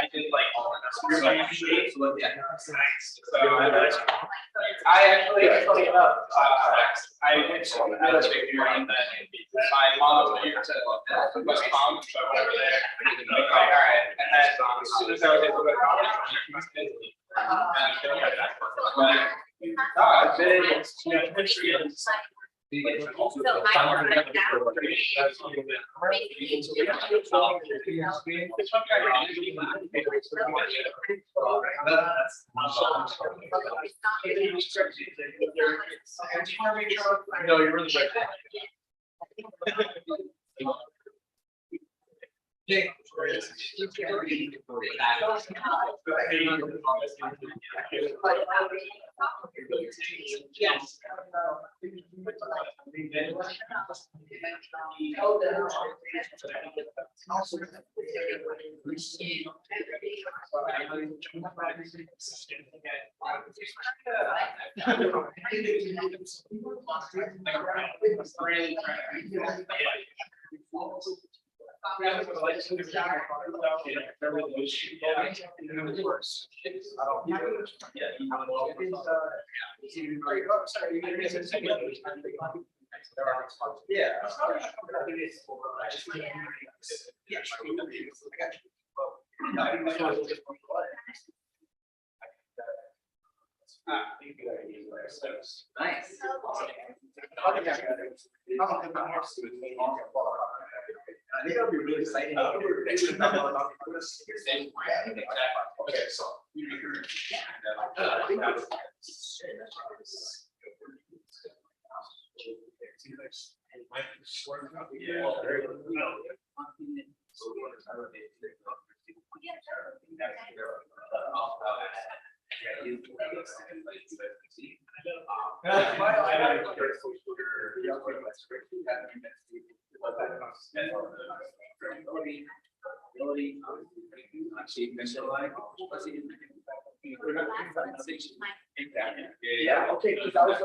I did like all of this. So yeah, nice. So I actually funny enough, I went to military during that. My mom was here to West Palm, so I went over there. Like, all right, and then as soon as I was able to go to college, I've been history and no, you're really right. Yeah. Nice. I think that would be really exciting. Okay, so yeah, okay, that was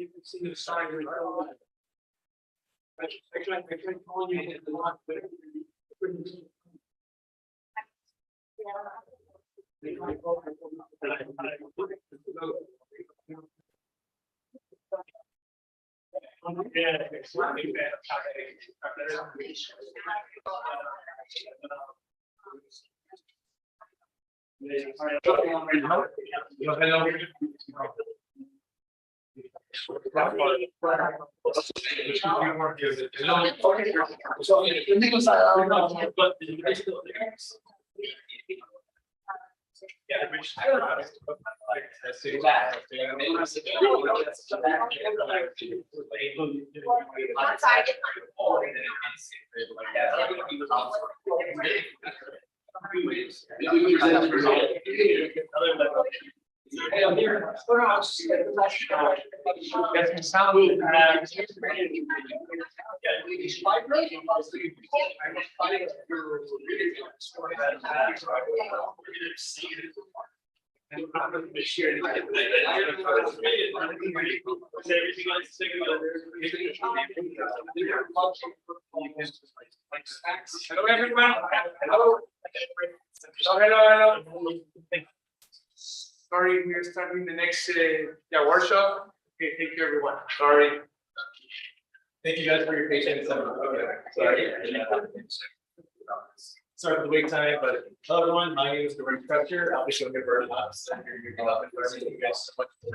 you can see the sign. I tried calling you and the lock, but hello everyone. Hello. Hello. Sorry, we are starting the next workshop. Okay, thank you everyone. Sorry. Thank you guys for your patience. Sorry. sorry for the wait time, but hello everyone, my name is Dorian Crutcher. I'll be showing you Bird Labs and your development environment. Thank you guys so much for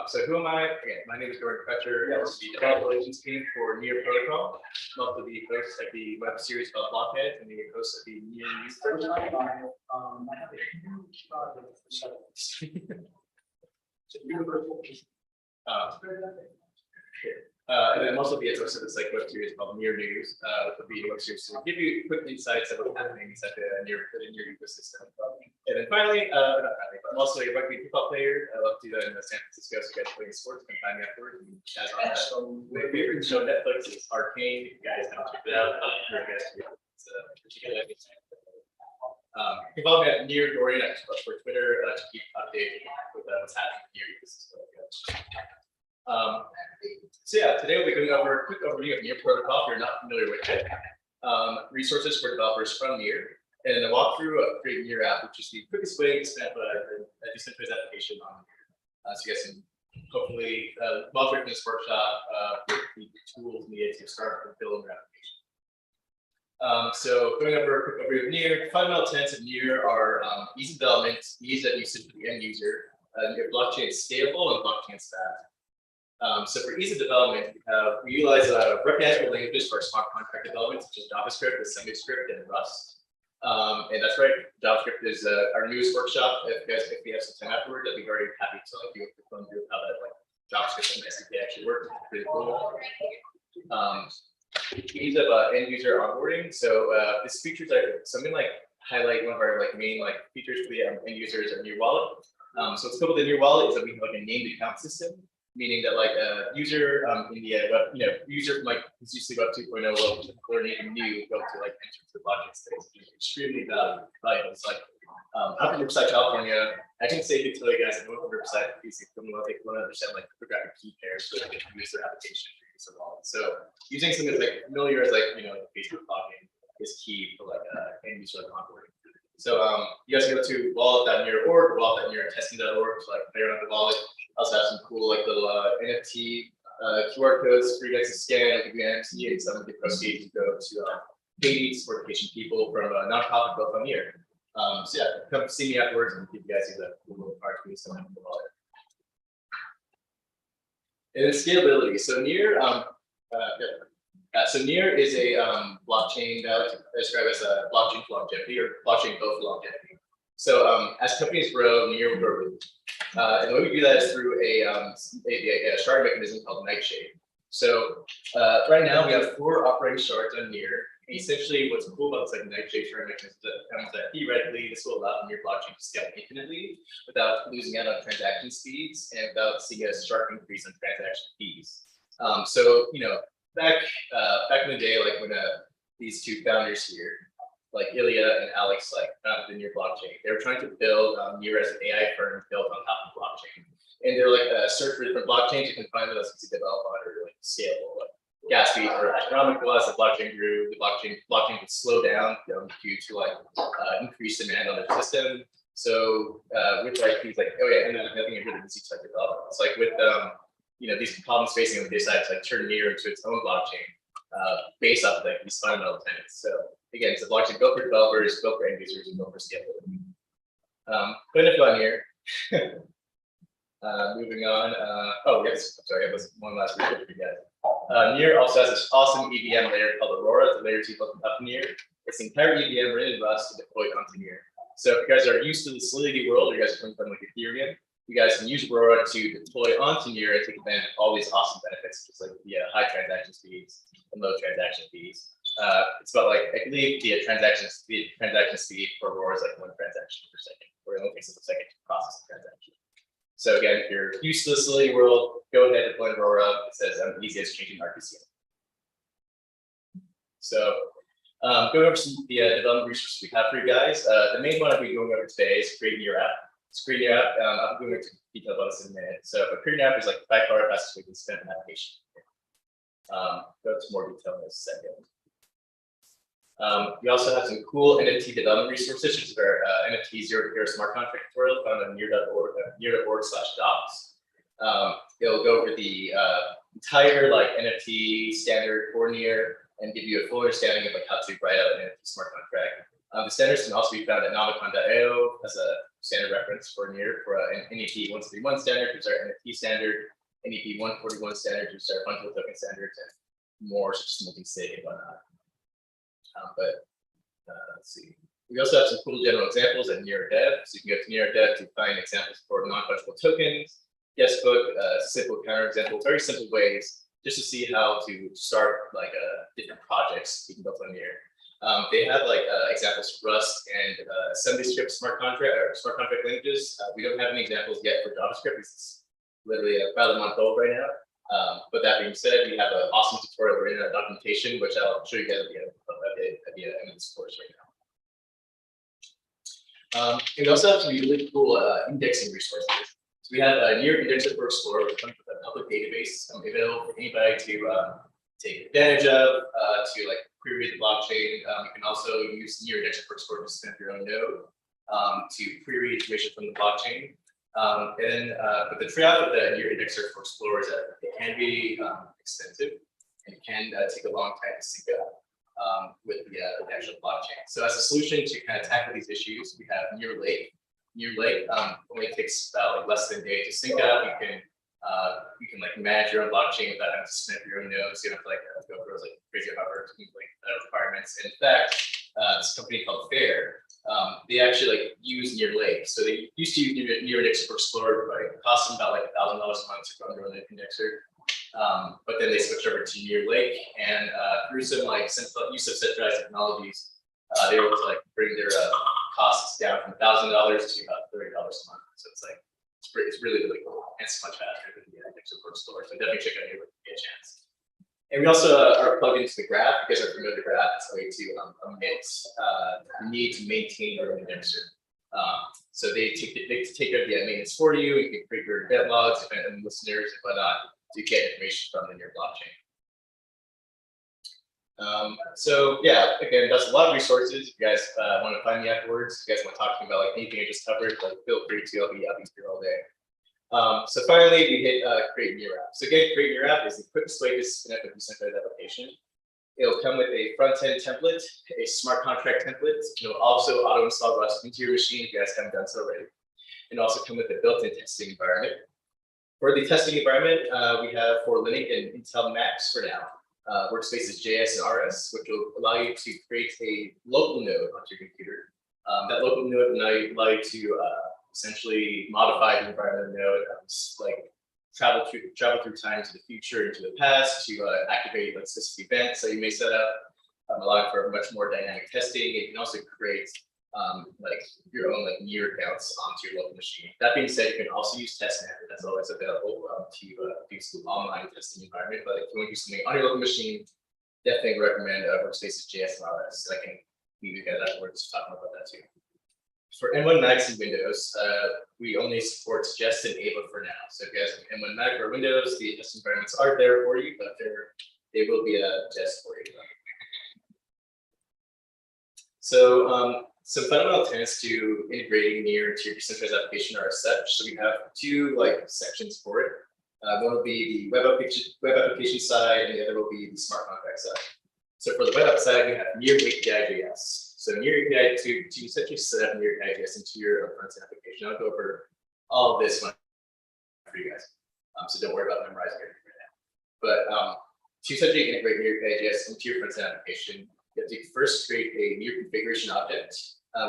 so who am I? Again, my name is Dorian Crutcher. I'm the developer relations team for Near Protocol. I'm also the host of the web series called Blockhead and the host of the Near News Protocol. And then also be a host of this web series called Near News, which will be a web series to give you quick insights of what's happening inside the near ecosystem. And then finally, not finally, but I'm also a rugby football player. I love to do that in San Francisco, so you guys playing sports can find me afterwards. My favorite show on Netflix is Arcane. If you guys haven't checked it out, you can follow me at Near Dorian for Twitter to keep updated with what's happening in your ecosystem. So yeah, today we'll be going over a quick overview of Near Protocol if you're not familiar with it. Resources for developers from Near, and then a walkthrough of creating Near app, which is the quickest way to set up a decentralized application on Near. So you guys can hopefully walk through this workshop with the tools needed to start building your application. So going over a quick overview of Near, fundamental tenets of Near are easy development, ease of usage for the end user, your blockchain is scalable and blockchain fast. So for ease of development, we utilize recognizable languages for our smart contract development, such as JavaScript, AssemblyScript, and Rust. And that's right, JavaScript is our newest workshop. If you have some time afterward, I'd be very happy to do a quick run through how that JavaScript and SDK actually work. It's pretty cool. Ease of end user onboarding. So this features something like highlight one of our main features for the end users of Near Wallet. So what's cool with the Near Wallet is that we have a named account system, meaning that a user in the web, user from this used to Web 2.0 will learn anything new, go to enter to the blockchain space, which is extremely valuable. It's I'm from Riverside, California. I can safely tell you guys that most of Riverside basically want to understand cryptographic key pairs so they can use their application for use of wallet. So using something that's familiar as Facebook login is key for end user onboarding. So you guys can go to wallet.near.org, wallet.near.testing.org to play around the wallet. Also have some cool little NFT QR codes for you guys to scan, give you an NFT, and some of the proceeds to go to Haiti to support Haitian people from a nonprofit built on Near. So yeah, come see me afterwards and give you guys a cool little card to use something in the wallet. And then scalability. So Near, so Near is a blockchain that I like to describe as a blockchain for longevity or blockchain built for longevity. So as companies grow, Near will grow with and the way we do that is through a shard mechanism called Nightshade. So right now we have 4 operating shards on Near. Essentially, what's cool about this Nightshade shard mechanism is that theoretically this will allow Near blockchain to scale infinitely without losing out on transaction speeds and without seeing a sharp increase in transaction fees. So back in the day, when these two founders here, Ilya and Alex, founded the Near blockchain, they were trying to build Near as an AI firm built on top of blockchain. And they're search for different blockchains you can find that us to develop on or scalable. Gas fees were astronomical as the blockchain grew. The blockchain would slow down due to increased demand on their system. So with things and there's nothing really easy to develop. It's with these problems facing, they decided to turn Near into its own blockchain based off of these fundamental tenets. So again, it's a blockchain built for developers, built for end users, and built for scalability. But enough on here. Moving on. Oh yes, I'm sorry. I have one last video for you guys. Near also has this awesome EVM layer called Aurora. It's a layer 2 built up Near. It's the entire EVM written in Rust to deploy onto Near. So if you guys are used to the Solidity world, or you guys are coming from Ethereum, you guys can use Aurora to deploy onto Near and take advantage of all these awesome benefits, just the high transaction speeds and low transaction fees. It's about I believe the transaction speed for Aurora is 1 transaction per second, or it only takes us a second to process the transaction. So again, if you're used to the Solidity world, go ahead and deploy Aurora. It says easy as changing RPC. So going over some of the development resources we have for you guys. The main one I'll be going over today is creating your app. Creating your app, I'll go into detail about this in a minute. So creating your app is by far the fastest way to spend an application. Go into more detail in a second. We also have some cool NFT development resources, which is our NFT 0 to Hero smart contract tutorial found on near.org/docs. It'll go over the entire like NFT standard for Near and give you a full understanding of like how to write out an NFT smart contract. The standards can also be found at nomicon.io as a standard reference for Near for an NEP 131 standard, which is our NFT standard, NEP 141 standard, which is our fungible token standards, and more such as multi-sig and whatnot. Let's see. We also have some cool general examples at Near Dev. So you can go to Near Dev to find examples for non-fungible tokens, guestbook, simple counterexample, very simple ways just to see how to start like different projects you can build on Near. They have like examples for Rust and AssemblyScript smart contract languages. We don't have any examples yet for JavaScript. It's literally about a month old right now. But that being said, we have an awesome tutorial written in our documentation, which I'll show you guys at the end of this course right now. And we also have some really cool indexing resources. So we have a Near Indexer for Explorer, which comes with a public database available for anybody to take advantage of, to like query the blockchain. You can also use Near Indexer for Explorer to spin up your own node to query information from the blockchain. But the trade-off of the Near Indexer for Explorer is that it can be expensive and it can take a long time to sync up with the actual blockchain. So as a solution to kind of tackle these issues, we have Near Lake. Near Lake only takes about like less than a day to sync up. You can like manage your own blockchain without having to spin up your own nodes. You don't have to like go through like crazy hover requirements. In fact, this company called Fair, they actually like use Near Lake. So they used to use Near Indexer for Explorer, but it cost them about like $1,000 a month to run their own indexer. But then they switched over to Near Lake, and through some like use of centralized technologies, they were able to like bring their costs down from $1,000 to about $30 a month. So it's really cool. And it's much faster than the Indexer for Explorer. So definitely check out Near Lake if you get a chance. And we also are plugged into the Graph. You guys are familiar with the Graph. It's a way to omit the need to maintain your own indexer. So they take care of the maintenance for you. You can create your event logs, event listeners, and whatnot to get information from your blockchain. So yeah, again, that's a lot of resources. If you guys want to find me afterwards, if you guys want to talk to me about like anything I just covered, like feel free to. I'll be here all day. So finally, we hit create Near app. So again, create Near app is the quickest way to spin up a decentralized application. It'll come with a front-end template, a smart contract template. It'll also auto-install Rust into your machine if you guys haven't done so already. And also come with a built-in testing environment. For the testing environment, we have for Linux and Intel Macs for now. Workspaces JS and RS, which will allow you to create a local node onto your computer. That local node will allow you to essentially modify the environment node, like travel through time to the future and to the past to activate like specific events that you may set up, allowing for much more dynamic testing. You can also create like your own like Near accounts onto your local machine. That being said, you can also use testnet. That's always available to do some online testing environment. But if you want to do something on your local machine, definitely recommend Workspaces JS and RS. So I can leave you guys afterwards to talk more about that too. For M1 Macs and Windows, we only support Jest and Ava for now. So if you guys have M1 Mac or Windows, the test environments are there for you, but they will be a Jest for you. So some fundamental tenets to integrating Near to your decentralized application are as such. So we have two like sections for it. One will be the web application side, and the other will be the smart contract side. So for the web app side, we have Near API.js. So Near API to essentially set up Near API.js into your front-end application. I'll go over all of this for you guys. So don't worry about memorizing everything right now. But to essentially integrate Near API.js into your front-end application, you have to first create a Near configuration object,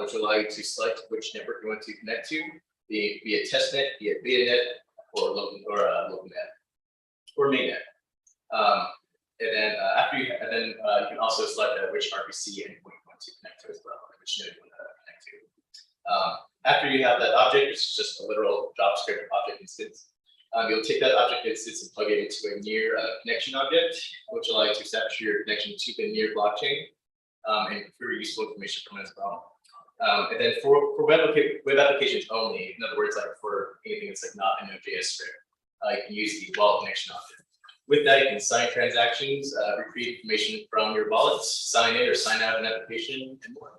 which will allow you to select which network you want to connect to, be it testnet, be it betanet, or local net, or mainnet. You can also select which RPC endpoint you want to connect to as well, and which node you want to connect to. After you have that object, it's just a literal JavaScript object instance. You'll take that object instance and plug it into a Near connection object, which will allow you to establish your connection to the Near blockchain and for useful information from it as well. And then for web applications only, in other words, like for anything that's like not a Node.js script, you can use the wallet connection object. With that, you can sign transactions, retrieve information from your wallets, sign in or sign out of an application, and more.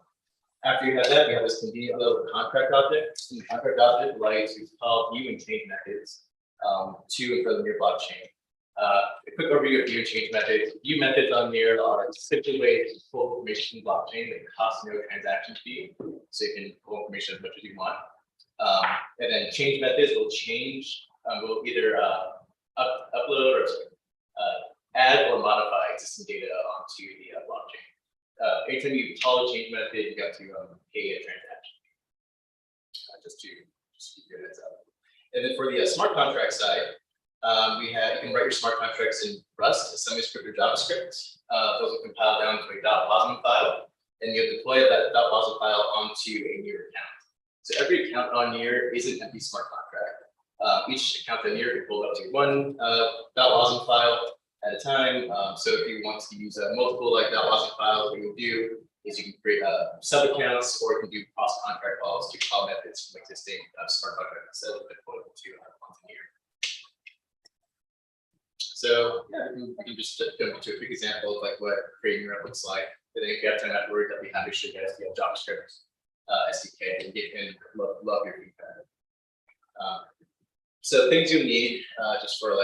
After you have that, we have this convenient little contract object. And the contract object allows you to call view and change methods to and from the Near blockchain. A quick overview of view and change methods. View methods on Near are simply ways to pull information from the blockchain that cost no transaction fee, so you can pull information as much as you want. And then change methods will change, will either upload or add or modify existing data onto the blockchain. Anytime you call a change method, you got to pay a transaction fee. Just to keep your heads up. And then for the smart contract side, you can write your smart contracts in Rust, semi-script or JavaScript. Those will compile down to a .wasm file, and you'll deploy that .wasm file onto a Near account. So every account on Near is an empty smart contract. Each account on Near can pull up to one .wasm file at a time. So if you want to use multiple .wasm files, what you'll do is you can create sub accounts, or you can do cross contract calls to call methods from existing smart contracts that have been deployed to Near. So yeah, we can just go into a quick example of what creating your app looks like. And then if you have time afterwards, I'll be happy to show you guys the JavaScript SDK and love your feedback. So things you need just for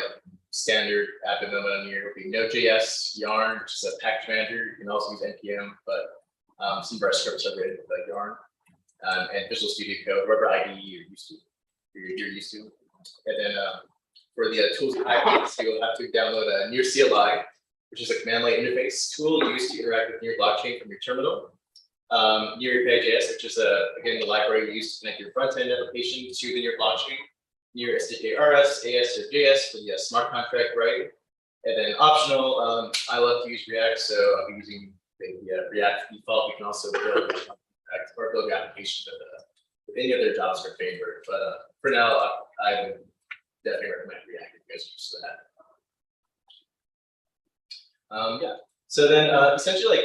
standard app development on here would be Node.js, Yarn, which is a package manager. You can also use NPM, but some of our scripts are written with Yarn, and Visual Studio Code, whatever IDE you're used to. And then for the tools and packages, you'll have to download a Near CLI, which is a command line interface tool used to interact with Near blockchain from your terminal. Near API.js, which is again the library used to connect your front-end application to the Near blockchain. Near SDK RS, AS, or JS for the smart contract writing. And then optional, I love to use React, so I'll be using the React default. You can also build your application with any other JavaScript framework. But for now, I would definitely recommend React if you guys use that. Yeah. So then essentially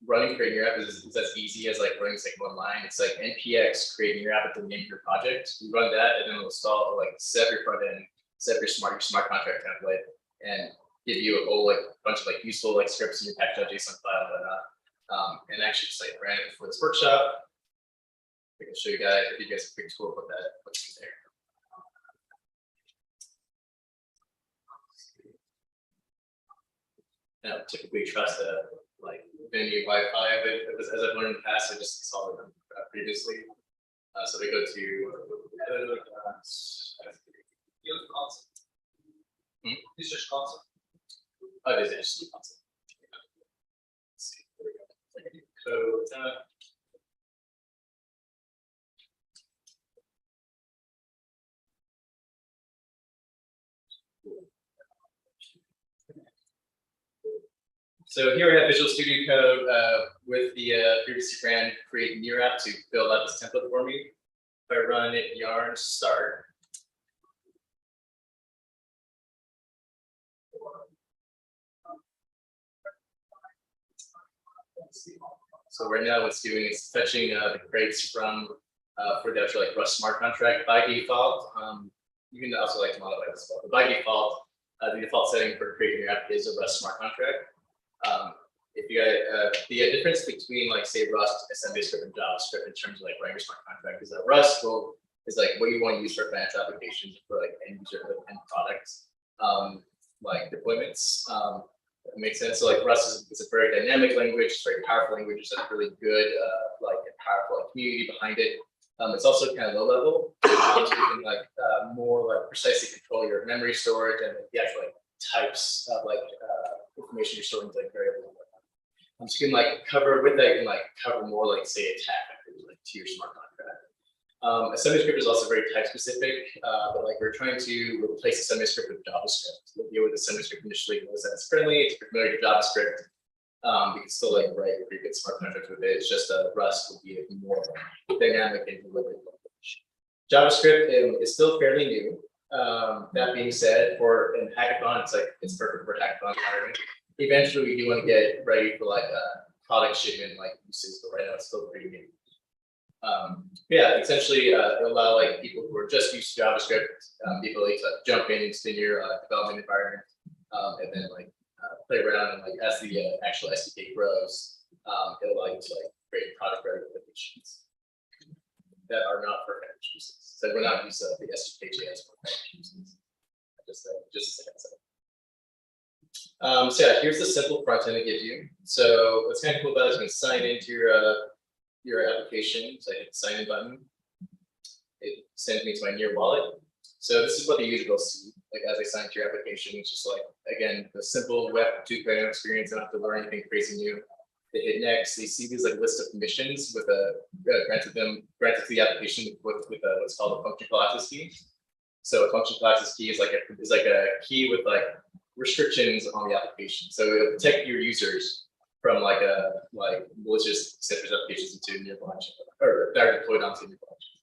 running creating your app is as easy as running one line. It's npx creating your app at the name of your project. You run that, and then it'll install set up your front end, set up your smart contract template, and give you a whole bunch of useful scripts in your package.json file and whatnot. And actually just ran it for this workshop. I can show you guys, give you guys a quick tour of what's there. Now, typically trust venue Wi-Fi, as I've learned in the past, I just installed them previously. So we go to Research console. Oh, it is actually console. Let's see. Code. So here we have Visual Studio Code with the previously ran create Near app to build out this template for me. If I run it yarn start. So right now what's doing is fetching the crates from for the actual Rust smart contract by default. You can also modify this, but by default, the default setting for creating your app is a Rust smart contract. If you the difference between say Rust, script, and JavaScript in terms of writing your smart contract is that Rust is what you want to use for financial applications for end user end products deployments. It makes sense. So Rust is a very dynamic language, it's a very powerful language. It's a really good and powerful community behind it. It's also kind of low level, so you can more precisely control your memory storage and the actual types of information you're storing variable. So you can cover with that. You can cover more say attack vectors to your smart contract. A semi-script is also very type specific, but we're trying to replace the semi-script with JavaScript. We'll deal with the semi-script initially because that's friendly. It's familiar to JavaScript. We can still write pretty good smart contracts with it. It's just Rust will be more dynamic and deliberate language. JavaScript is still fairly new. That being said, for in hackathon, it's perfect for hackathon hiring. Eventually, we do want to get ready for product shipment uses, but right now it's still pretty new. Yeah, essentially, it'll allow people who are just used to JavaScript the ability to jump into your development environment and then play around and as the actual SDK grows, it'll allow you to create product ready applications that are not for package uses. So we're not using the SDK.js for package uses. just a second. So yeah, here's the simple front end it gives you. So what's kind of cool about it is you can sign into your application. So I hit the sign in button. It sends me to my Near wallet. So this is what the user will see, like as they sign to your application. It's just like, again, the simple Web 2.0 experience. They don't have to learn anything crazy new. They hit next. They see these like list of permissions with granted to the application with what's called a function call access key. So a function call access key is like a key with like restrictions on the application. So it'll protect your users from like malicious citrus applications into your blockchain or that are deployed onto your blockchain.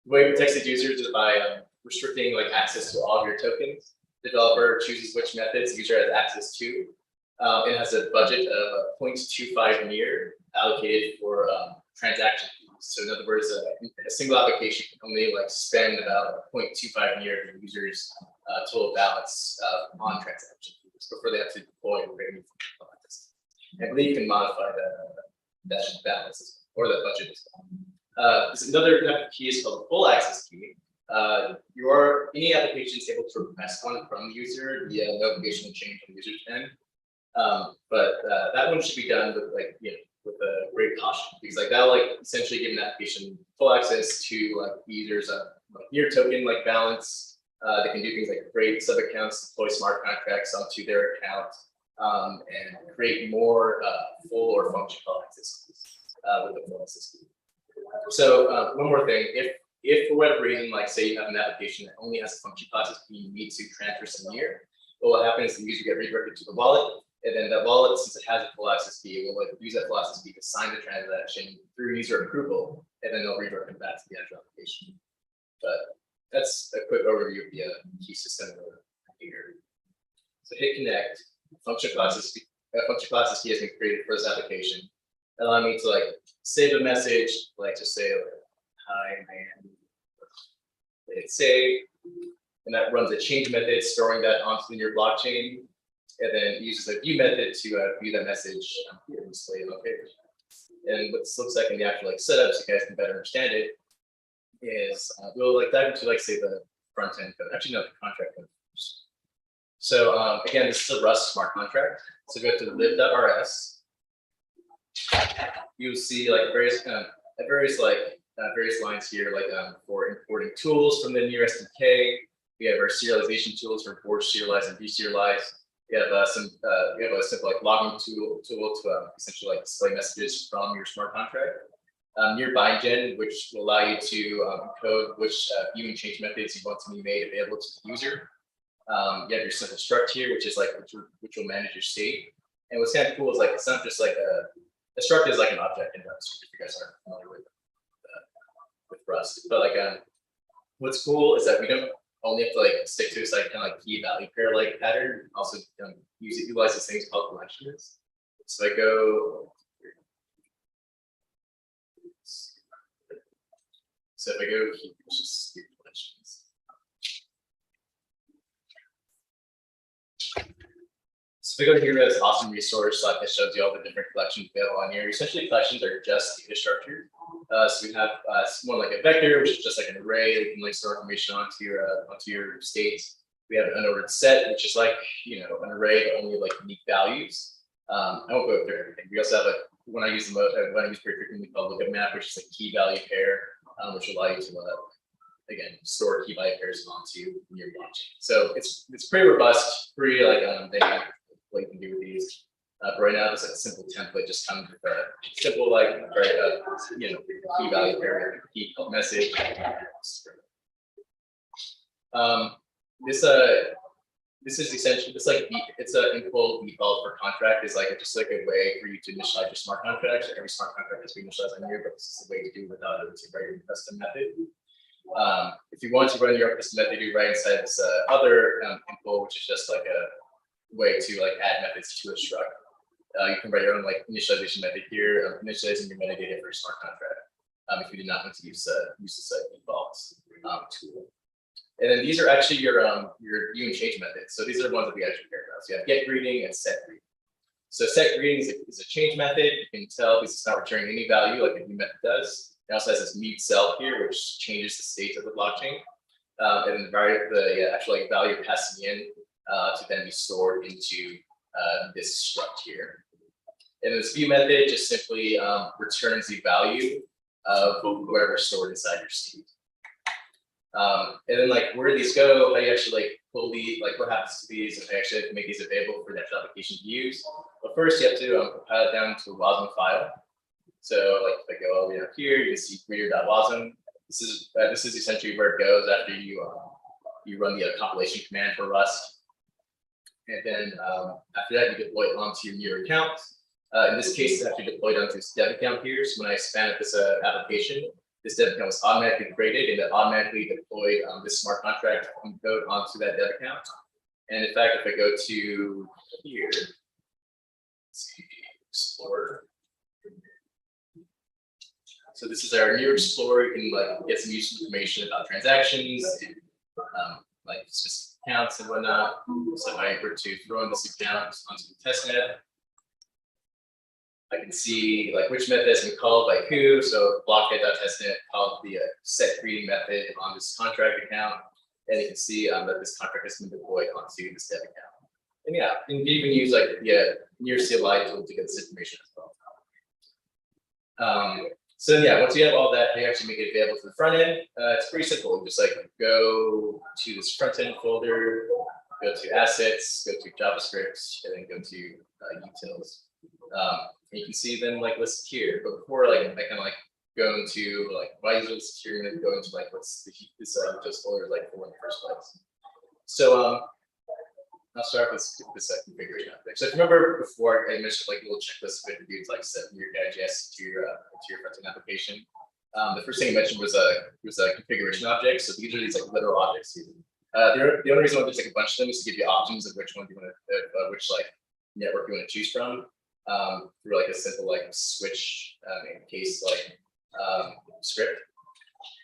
The way it protects the users is by restricting like access to all of your tokens. Developer chooses which methods the user has access to. It has a budget of 0.25 near allocated for transaction fees. So in other words, a single application can only like spend about 0.25 near the user's total balance on transaction fees before they have to deploy and create new functions. I believe you can modify that balance or that budget as well. There's another type of key is called the full access key. Any application is able to request one from the user via notification change on the user's end. But that one should be done with with a great caution, because like that'll like essentially give an application full access to like the user's Near token like balance. They can do things like create sub accounts, deploy smart contracts onto their account, and create more full or function call access with the full access key. So one more thing, if for whatever reason, like say you have an application that only has a function call access key, you need to transfer some near. What will happen is the user get redirected to the wallet, and then that wallet, since it has a full access key, will like use that full access key to sign the transaction through user approval, and then they'll redirect them back to the actual application. But that's a quick overview of the key system here. So hit connect. Function call access key has been created for this application, allowing me to like save a message, like just say like, hi man. Hit save, and that runs a change method, storing that onto your blockchain, and then uses a view method to view that message here and display it on page. And what this looks like in the actual like setup, so you guys can better understand it, is we'll like dive into like say the front end code. Actually, no, the contract code first. So again, this is a Rust smart contract. So go to the lib.rs. You'll see like various lines here, like for importing tools from the Near SDK. We have our serialization tools for forge serialize and deserialize. We have a simple like logging tool to essentially like display messages from your smart contract. Near bindgen, which will allow you to encode which view and change methods you want to be made available to the user. You have your simple struct here, which is like which will manage your state. And what's kind of cool is like it's not just like a struct is like an object in JavaScript, if you guys aren't familiar with Rust. But like what's cool is that we don't only have to like stick to this like kind of like key value pair like pattern. Also utilize this thing called collections. So I go. So if I go here, it's just your collections. So if I go here, this awesome resource that shows you all the different collections available on here. Essentially, collections are just data structure. So we have one like a vector, which is just like an array that you can like store information onto your states. We have an unordered set, which is like an array but only like unique values. I won't go through everything. We also have like one I use pretty frequently called lookup map, which is a key value pair, which will allow you to again store key value pairs onto your blockchain. So it's pretty robust, pretty like dynamic what you can do with these. But right now, it's like a simple template just comes with a simple like key value pair, key message. This is essentially it's an info default for contract is like just like a way for you to initialize your smart contracts. Every smart contract has to be initialized on here, but this is a way to do it without having to write your custom method. If you want to run your custom method, you write inside this other info, which is just like a way to like add methods to a struct. You can write your own like initialization method here, initializing your metadata for a smart contract. If you do not want to use this default tool. And then these are actually your view and change methods. So these are the ones that we actually care about. So you have get greeting and set greeting. So set greeting is a change method. You can tell this is not returning any value like a new method does. It also has this mute self here, which changes the state of the blockchain. and the actual like value passing in to then be stored into this struct here. And this view method just simply returns the value of whatever stored inside your seed. And then like where do these go? How do you actually like pull these, like what happens to these if I actually have to make these available for the actual application to use? Well, first you have to compile it down to a WASM file. So like if I go all the way up here, you can see reader.wasm. This is essentially where it goes after you run the compilation command for Rust. And then after that, you deploy it onto your Near account. In this case, it's actually deployed onto this dev account here. So when I span up this application, this dev account was automatically created and it automatically deployed this smart contract code onto that dev account. And in fact, if I go to here, let's see, Explorer. So this is our Near Explorer. You can like get some useful information about transactions, and, like specific accounts and whatnot. So if I were to throw in this account onto the testnet, I can see like which method has been called by who. So blockhead.testnet called the set greeting method on this contract account, and you can see that this contract has been deployed onto this dev account. And yeah, you can even use like the Near CLI tool to get this information as well. So yeah, once you have all that, you actually make it available to the front end. It's pretty simple. You just like go to this front end folder, go to assets, go to JavaScript, and then go to utils. And you can see them like listed here. But before like I can like go into like why is this here, and then go into like what's this utils folder like for in the first place. So I'll start with this configuration object. So if you remember before, I mentioned like a little checklist of attributes like set your digest to your front-end application. The first thing I mentioned was a configuration object. So these are these like literal objects here. The only reason why there's like a bunch of them is to give you options of which one you want to, which like network you want to choose from through like a simple like switch in case like script.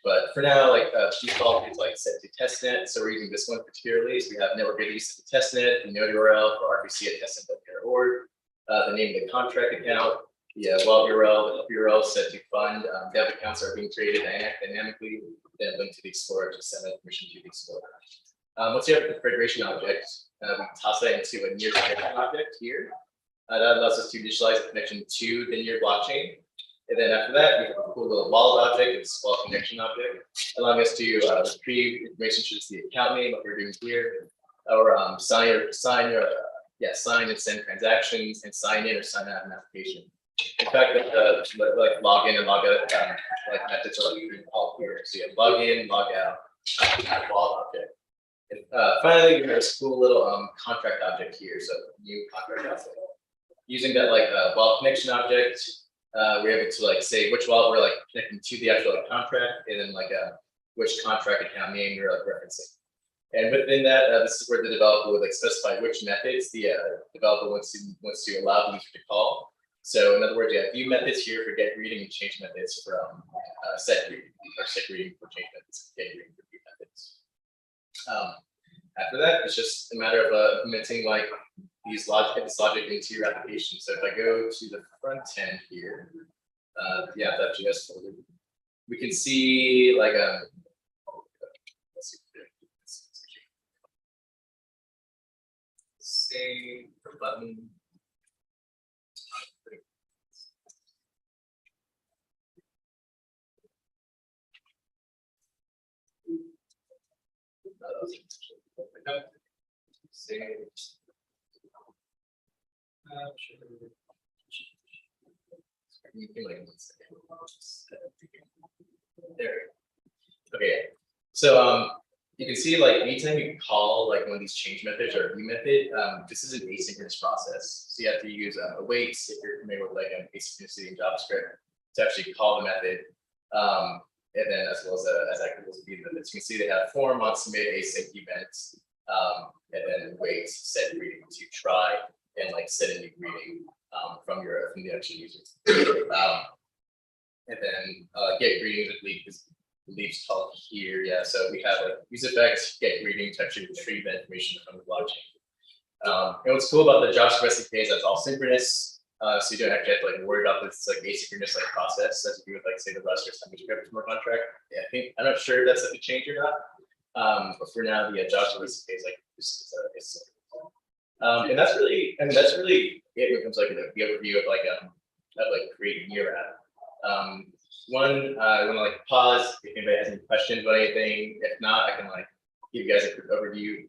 But for now, like default is like set to testnet. So we're using this one particularly. So we have network ID set to testnet, the node URL for RPC at testnet.org, the name of the contract account, the wallet URL, the URL set to fund. Dev accounts are being created dynamically, then linked to the Explorer to send that permission to the Explorer. Once you have a configuration object, we toss that into a Near connection object here. That allows us to initialize the connection to the Near blockchain. And then after that, we have a cool little wallet object, it's a wallet connection object, allowing us to retrieve information such as the account name, what we're doing here, or sign and send transactions, and sign in or sign out an application. In fact, like log in and log out like methods are like called here. So you have log in, log out, wallet object. And finally, we have this cool little contract object here. So new contract object. Using that like wallet connection object. We're able to like say which wallet we're like connecting to the actual like, contract, and then like which contract account name you're like referencing. And within that, this is where the developer would like specify which methods the developer wants to allow the user to call. So in other words, you have view methods here for get greeting and change methods for set greeting, or set greeting for change methods, get greeting for view methods. After that, it's just a matter of implementing like this logic into your application. So if I go to the front end here, the app.js folder, we can see like let's see, save button. Save. There. Okay. So you can see like anytime you call like one of these change methods or a view method, this is an asynchronous process. So you have to use awaits if you're familiar with like an asynchronicity in JavaScript to actually call the method. And then as well as activate view methods. You can see they have form on submit async events, and then wait set greeting to try and like set a new greeting from the actual user. And then get greetings with leaves called here. Yeah, so we have like use effect get greeting to actually retrieve that information from the blockchain. And what's cool about the JavaScript SDK is that's all synchronous. So you don't actually have to like worry about this like asynchronous like process as you do with like say the Rust or some JavaScript smart contract. Yeah, I'm not sure if that's like a change or not. But for now, the JavaScript is like and that's really it when it comes like the overview of like creating your app. One, I want to like pause if anybody has any questions about anything. If not, I can like give you guys a quick overview.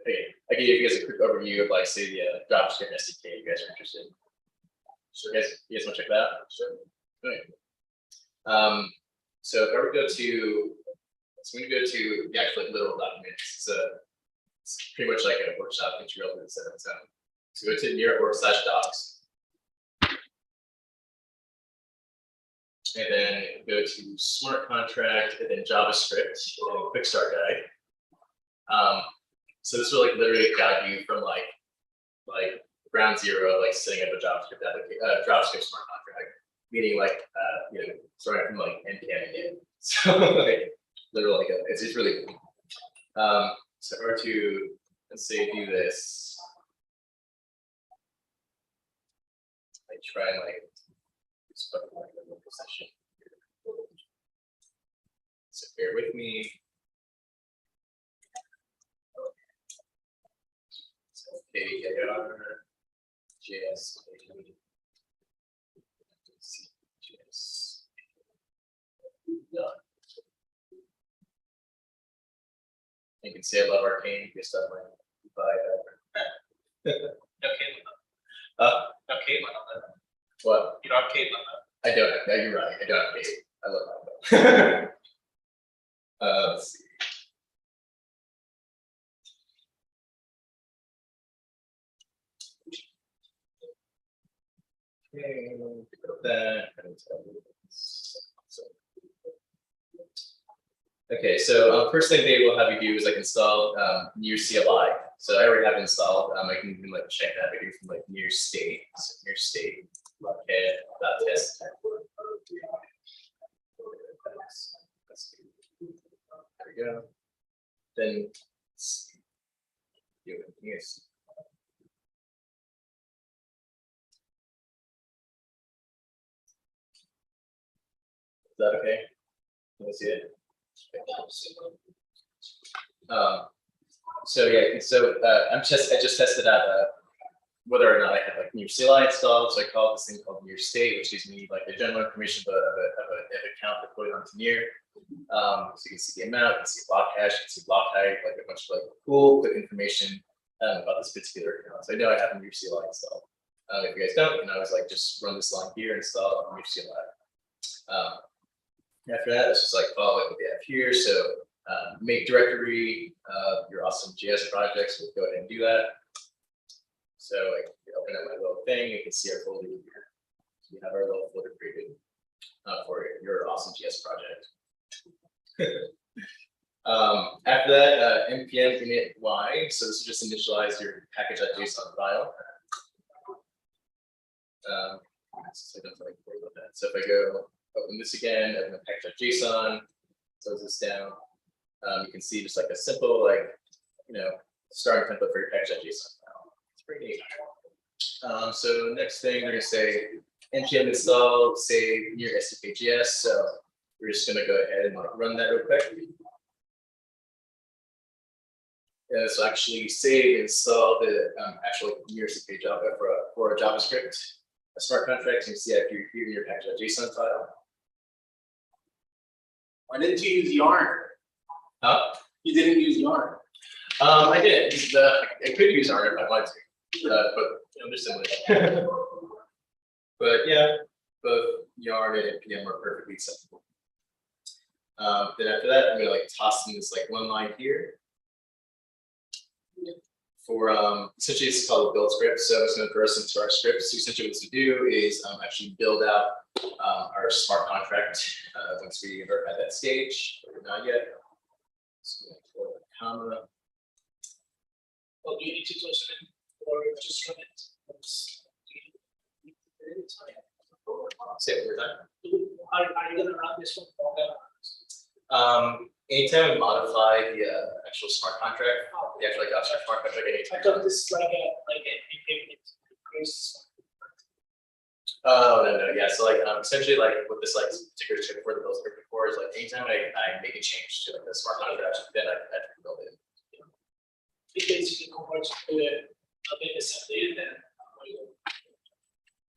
Okay, I can give you guys a quick overview of like say the JavaScript SDK if you guys are interested. So you guys want to check that out? Sure. Okay. So if I were to go to, so I'm going to go to the actual like, literal documents. It's pretty much like a workshop tutorial in its own. So go to near.org/docs. And then go to smart contract and then JavaScript and quick start guide. So this will like literally guide you from like ground zero, like setting up a JavaScript JavaScript smart contract, meaning like starting from like npm again. So like literally like it's really cool. So or to let's say do this. I try and like session. So bear with me. So KAR, JS, JS. Done. You can say I love Arcane because stuff like Okay, what? you don't have Caitlin. I don't. No, you're right. I don't have Kate. I love that. Let's see. Okay, pick up that. Okay, so first thing they will have you do is like install Near CLI. So I already have it installed. I can like check that video from like Near State. So Near State. Test. There we go. Then yes. Is that okay? Can you see it? So yeah, so I just tested out whether or not I have like Near CLI installed. So I call this thing called Near State, which gives me like the general information of an account deployed onto Near. So you can see the amount, you can see block hash, you can see block height, like a bunch of like cool, quick information about this particular account. So I know I have Near CLI installed. If you guys don't, you can always like just run this line here, install Near CLI. After that, let's just like follow up what they have here. So make directory your awesome JS projects. We'll go ahead and do that. So like open up my little thing, you can see our folder here. So we have our little folder created for your awesome JS project. After that, npm init y. So this will just initialize your package.json file. So I don't like worry about that. So if I go open this again, open the package.json, close this down, you can see just like a simple starting template for your package.json file. It's pretty neat. So next thing they're gonna say npm install save near SDK.js. So we're just gonna go ahead and like run that real quick. So actually save install the actual near SDK Java for a JavaScript, a smart contract. You can see that here in your package.json file. Why didn't you use Yarn? Huh? You didn't use Yarn. I did. I could use Yarn if I wanted to, but there's similar. But yeah, both Yarn and npm are perfectly acceptable. Then after that, I'm gonna like toss in this like one line here for essentially it's called a build script. So I'm just gonna throw some to our script. So essentially what to do is actually build out our smart contract once we are at that stage. But we're not yet. So comma. Oh, do you need to close it in or just run it? Say it one more time. Are you gonna run this one? Anytime we modify the actual smart contract, the actual like abstract smart contract, I anytime. thought this is like a Oh no, yeah. So like essentially like what this like particular script for the build script before is is like anytime I make a change to like the smart contract, then I have to build it. Because you can convert to a big assembly, then.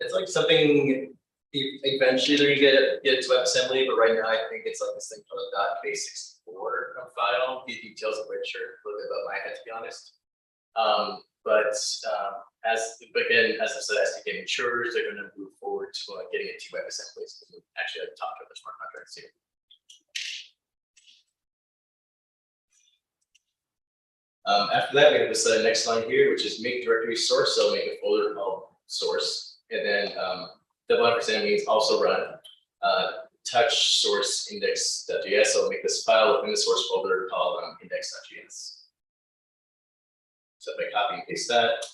It's like something eventually they're gonna get to WebAssembly, but right now I think it's like this thing called a .base64 file, the details of which are a little bit above my head, to be honest. But again, as I said, as SDK matures, they're going to move forward to getting it to WebAssembly. So we actually like talk to other smart contracts here. After that, we have this next line here, which is make directory source. So make a folder called source, and then double ampersand means also run touch source index.js. So make this file within the source folder called index.js. So if I copy and paste that,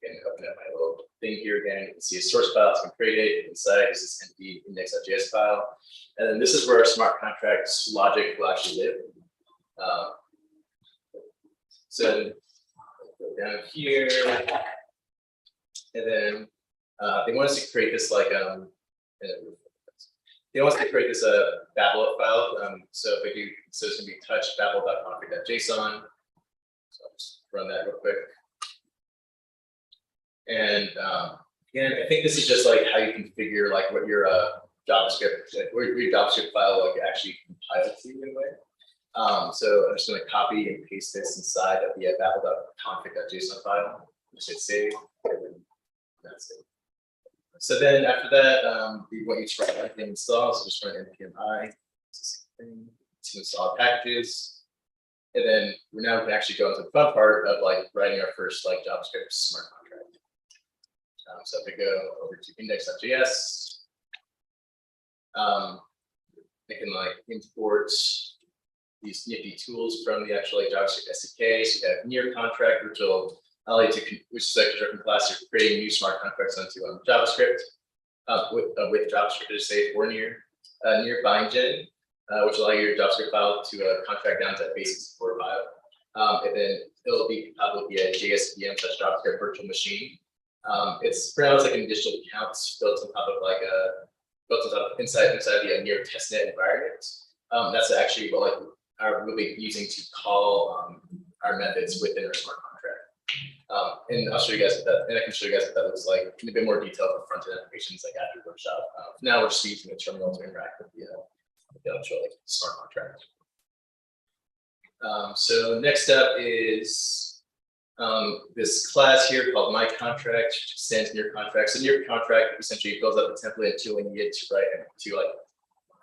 and open up my little thing here again, you can see a source file has been created. Inside is this empty index.js file. And then this is where our smart contracts logic will actually live. So go down here, and then they want us to create this like they want us to create this Babel file. So if I do, so it's gonna be touch babel.config.json. So I'll just run that real quick. And again, I think this is just like how you configure like what your JavaScript, like where your JavaScript file like actually compiles to in a way. So I'm just going to copy and paste this inside of the babel.config.json file. Just hit save. And that's it. So then after that, we want you to write everything install. So just run npm I. It's the same thing to install packages. And then we now can actually go into the fun part of like writing our first like JavaScript smart contract. So if I go over to index.js, I can like import these nifty tools from the actual like JavaScript SDK. So you have near contract, which will allow you to, which is like a class for creating new smart contracts onto JavaScript with JavaScript to say for near bindgen. Which will allow your JavaScript file to contract down to a base64 file. And then it'll be compatible via JSVM/JavaScript virtual machine. It's pronounced like an additional account built on top of like inside the near testnet environment. That's actually what like we'll be using to call our methods within our smart contract. And I'll show you guys what that, and I can show you guys what that looks like in a bit more detail for front-end applications like after the workshop. Now we're just using the terminal to interact with the actual like smart contract. So next up is this class here called my contract, which stands near contract. So near contract essentially builds up a template until when you get to write to like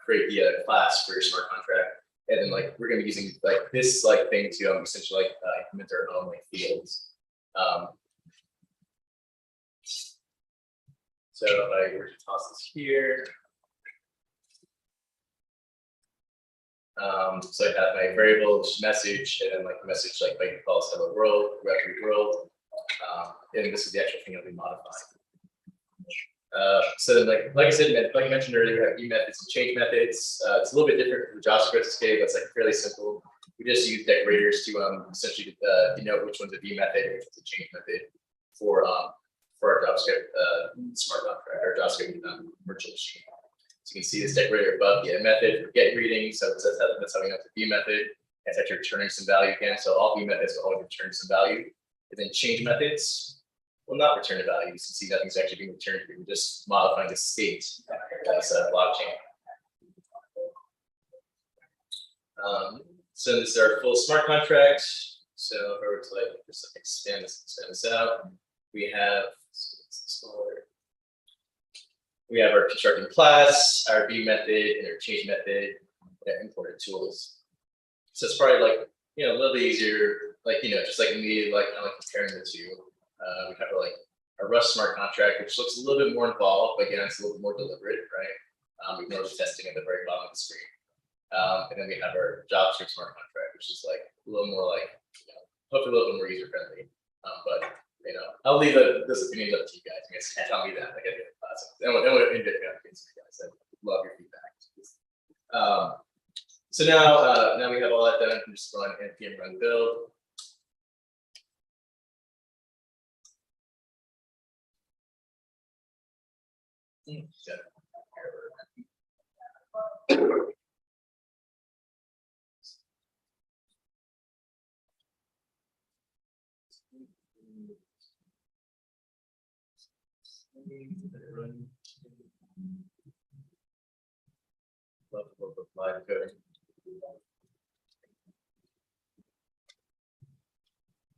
create the class for your smart contract. And then like we're gonna be using like this like thing to essentially like implement our own like fields. So if I were to toss this here. So I have my variables message, and then like the message like by default hello world, directory world, and this is the actual thing I'll be modifying. So then like I said, like I mentioned earlier, we have view methods and change methods. It's a little bit different from JavaScript SDK, but it's like fairly simple. We just use decorators to essentially denote which one's a view method and which one's a change method for our JavaScript smart contract or JavaScript virtual machine. So you can see this decorator above the method for get greeting. So it says that's how we know it's a view method. It's actually returning some value again. So all view methods will always return some value. And then change methods will not return a value. You can see nothing's actually being returned. We're just modifying the state as a blockchain. So this is our full smart contract. So if I were to like just like expand this out, we have our constructing class, our view method, and our change method, and imported tools. So it's probably like a little bit easier, like just like me, like kind of like comparing the two. We have like a Rust smart contract, which looks a little bit more involved, but again, it's a little bit more deliberate, right? We know the testing at the very bottom of the screen. And then we have our JavaScript smart contract, which is like a little more like, hopefully a little bit more user friendly. But I'll leave those opinions up to you guys. You guys tell me that. I get it. I love your feedback. So now we have all that done. I can just run npm run build. Live coding.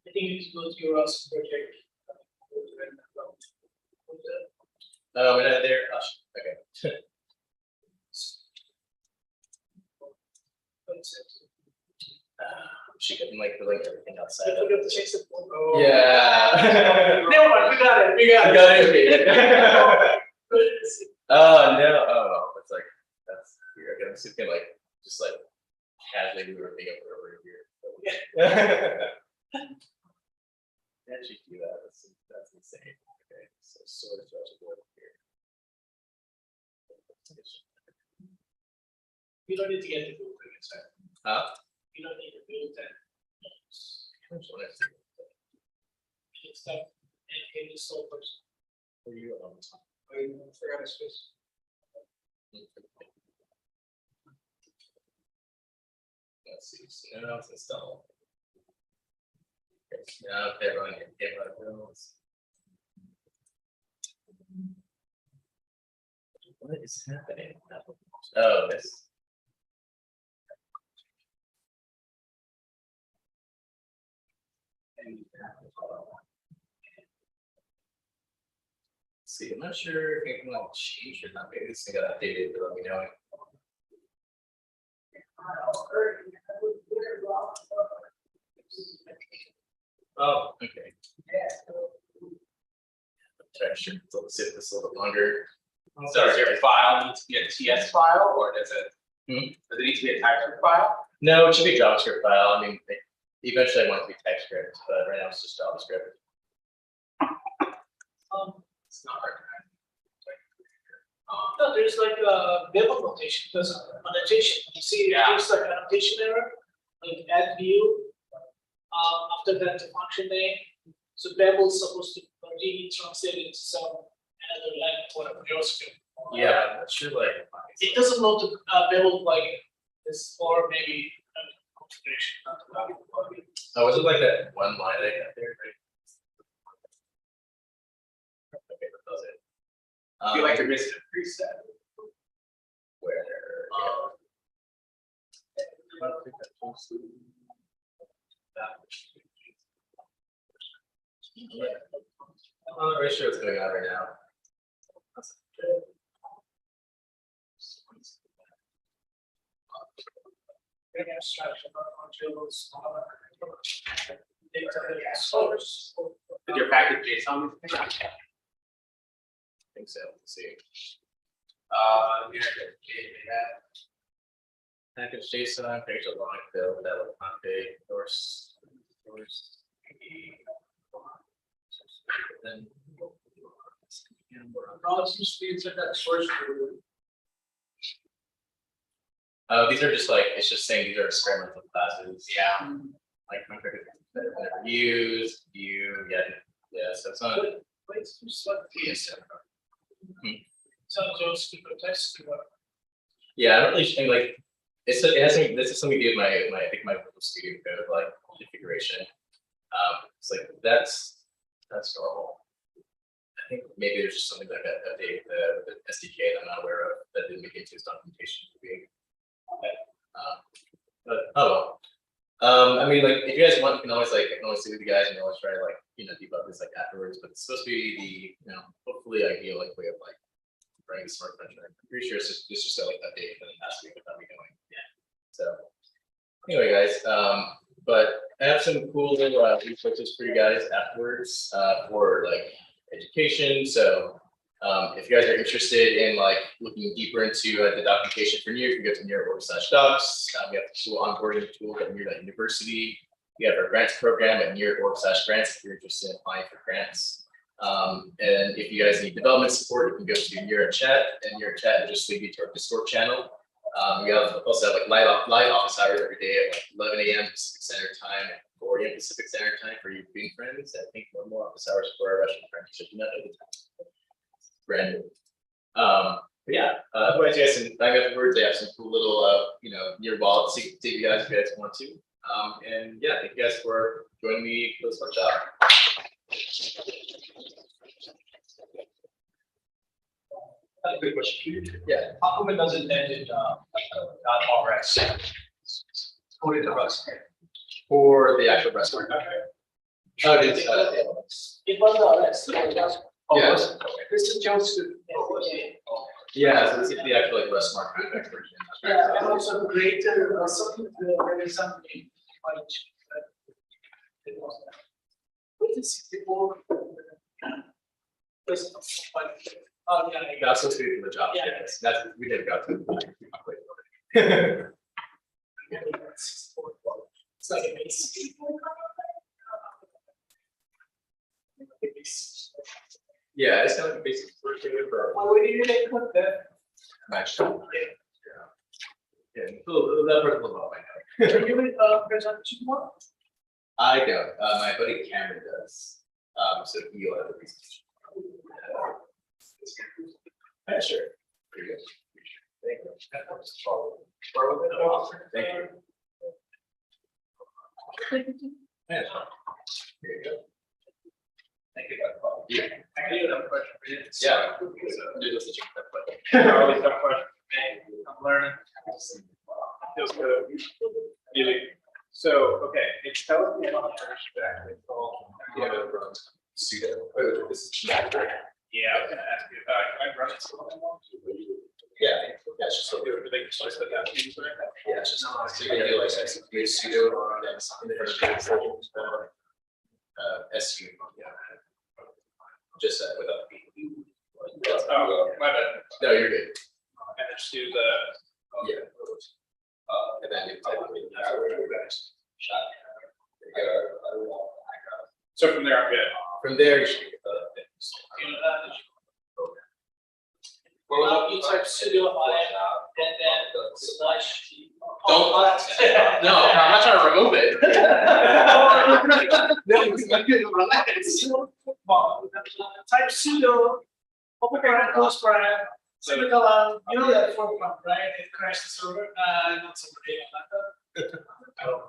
I think it goes to your project. Oh, we're not there. Oh, okay. She couldn't like link everything outside. I forgot to change the phone. Oh. Yeah. Never mind, we got it. We I got it. got it. Oh no! Oh, it's like that's weird. I'm just gonna like just like casually move everything over here. Actually, do that. That's insane. Okay, so sort of over here. You don't need to get the full thing inside. Huh? You don't need to build that. Which one is it? It's that and can install first. Where you on? I forgot his face. Let's see. So now it's installed. Okay, so now if they run it, they run bills. What is happening? Oh, this. See, I'm not sure if it can like change or not. Maybe this thing got updated, but let me know. Oh, okay. Texture. So let's sit this a little bit longer. So does your file need to be a TS file or does it? Hmm? Does it need to be a TypeScript file? No, it should be a JavaScript file. I mean, eventually I want it to be TypeScript, but right now it's just JavaScript. It's not recognized. No, there's like a Babel notation, there's annotation. You see, Yeah. there's like an annotation error, like add view. After that, the function name. So Babel's supposed to really translate it into some another language, whatever JavaScript. Yeah, I'm not sure like. It doesn't know the Babel plugin this or maybe configuration. Not the Babel plugin. Oh, was it like that one line I got there? Right? Okay, that does it. I feel like you're missing a preset. Where? I'm not really sure what's going on right now. Big abstraction on Jables. Data source. Did your package JSON? I think so. Let's see. Yeah. Package JSON, page a log build, that will config, source. Then. These are just like, it's just saying these are experimental classes. Yeah. Like config that are never used, yeah, so it's not. It's just like TSM. Sounds JavaScript test. Yeah, I don't really think like it has something. This is something to do with my I think my Visual Studio Code like configuration. It's like that's normal. I think maybe there's just something like that update the SDK that I'm not aware of that didn't make it into its documentation to be. But oh well. I mean, like if you guys want, you can always like sit with you guys and always try to like debug this like afterwards. But it's supposed to be the hopefully ideal like way of like running the smart contract. I'm pretty sure it's just like update for the past week without me going. Yeah. So anyway, guys, but I have some cool little resources for you guys afterwards for like education. So if you guys are interested in like looking deeper into the documentation for NEAR, you can go to near.org/docs. We have the cool onboarding tools at near.university. We have our grants program at near.org/grants if you're interested in applying for grants. And if you guys need development support, you can go to Near Chat, and Near Chat will just lead you to our Discord channel. We also have like live office hours every day at like 11 a.m. Pacific Standard Time and 4 a.m. Pacific Standard Time for European friends. I think one more office hours for our Russian friends. So do not know the time. Brand new. But yeah, otherwise you guys can bang afterwards. They have some cool little near wallets to take you guys if you guys want to. And yeah, thank you guys for joining me for this workshop. Good question. Yeah. How come it doesn't end in, not RS? Go to the rest. For the actual restaurant. Oh, it is, It was the rest. Yeah. Mr. Johnson. yeah, so this is the actual like restaurant contract version. Yeah, and also greater, something, there is something. What is it for? Oh, yeah. That's supposed to be for the job, Yeah. yes, that's, we never got to. It's like a base. Yeah, it's kind of a basic first thing for Well, what do you make with that? match. Yeah, that part a little bit. Are you, present tomorrow? I don't, my buddy Cameron does, so he'll have the research. Yeah, sure. Pretty good. Thank you. Thank you. Yeah. There you go. Thank you. Yeah. I do have a question for you. Yeah. Do this to check that, but- I always have a question for me. I'm learning. Feels good. Really. So, okay, it's telling me about actually called. Yeah, from pseudo. Oh, this is Matter. Yeah, I was gonna ask you about, I run it. Yeah, that's just like, Everything just like that. yeah, it's just, so you can do like execute pseudo, that's in the first case, SU, yeah. Just without the P. Oh, my bad. No, you're good. And just do the. Yeah. And then you type in. So from there, I'm good. From there, you should get the. You type sudo and then slash. Don't- No, I'm not trying to remove it. Type sudo, open bracket, close bracket, semicolon, you know that form, right? It crashed the server, not server data, I don't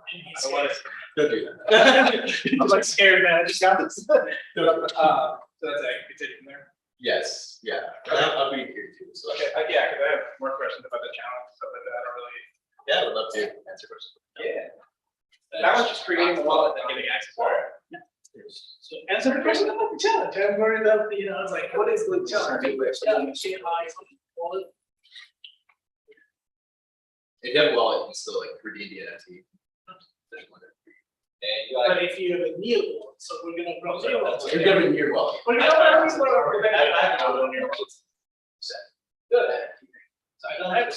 want to. Don't do that. I'm like scared, man, I just got this. So that's it, continue from there. Yes, yeah. I'll be here too, so. Okay, yeah, because I have more questions about the challenge, and stuff like that, I don't really. Yeah, I would love to answer questions. Yeah. That was just creating the wallet and getting access to it. So answer the question about the challenge, I'm worried about, I was like, what is the challenge? Wallet. If you have a wallet, you can still like redeem the NFT. But if you have a new one, so we're gonna browse your wallet. You're good with your wallet. We're gonna browse your wallet. I have one on your wallet. Good. So I don't have, I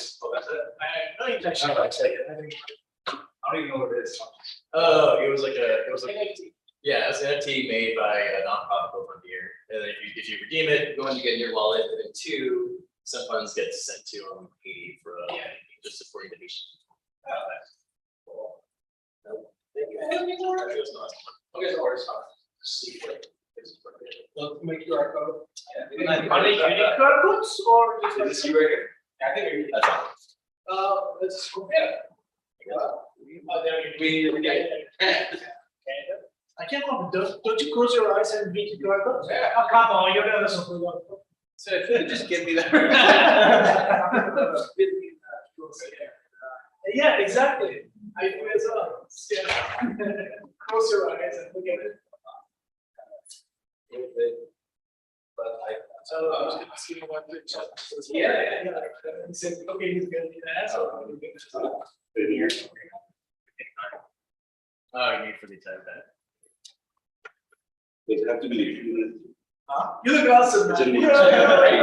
have no intention. I don't even know what it is. Oh, it was like it was like, NFT. yeah, it's an NFT made by a nonprofit over here. And then if you redeem it, go and you get in your wallet, and then two, some funds get sent to Haiti for just supporting the Haitian. Okay, so where's Make QR code. Are they unique QR codes or just like? Is this you right here? I think that's all. Let's compare. I can't help it, don't you close your eyes and read the QR code? Yeah. Oh, come on, you're gonna something. So if you could just give me that. Yeah, exactly. I do as well. Yeah. Close your eyes and look at it. So I was gonna ask you about the chat. Yeah. He said, okay, he's gonna do that, so. Oh, you need for the type that. Does it have to be? You look awesome, man. It's a new- Yeah, yeah, yeah.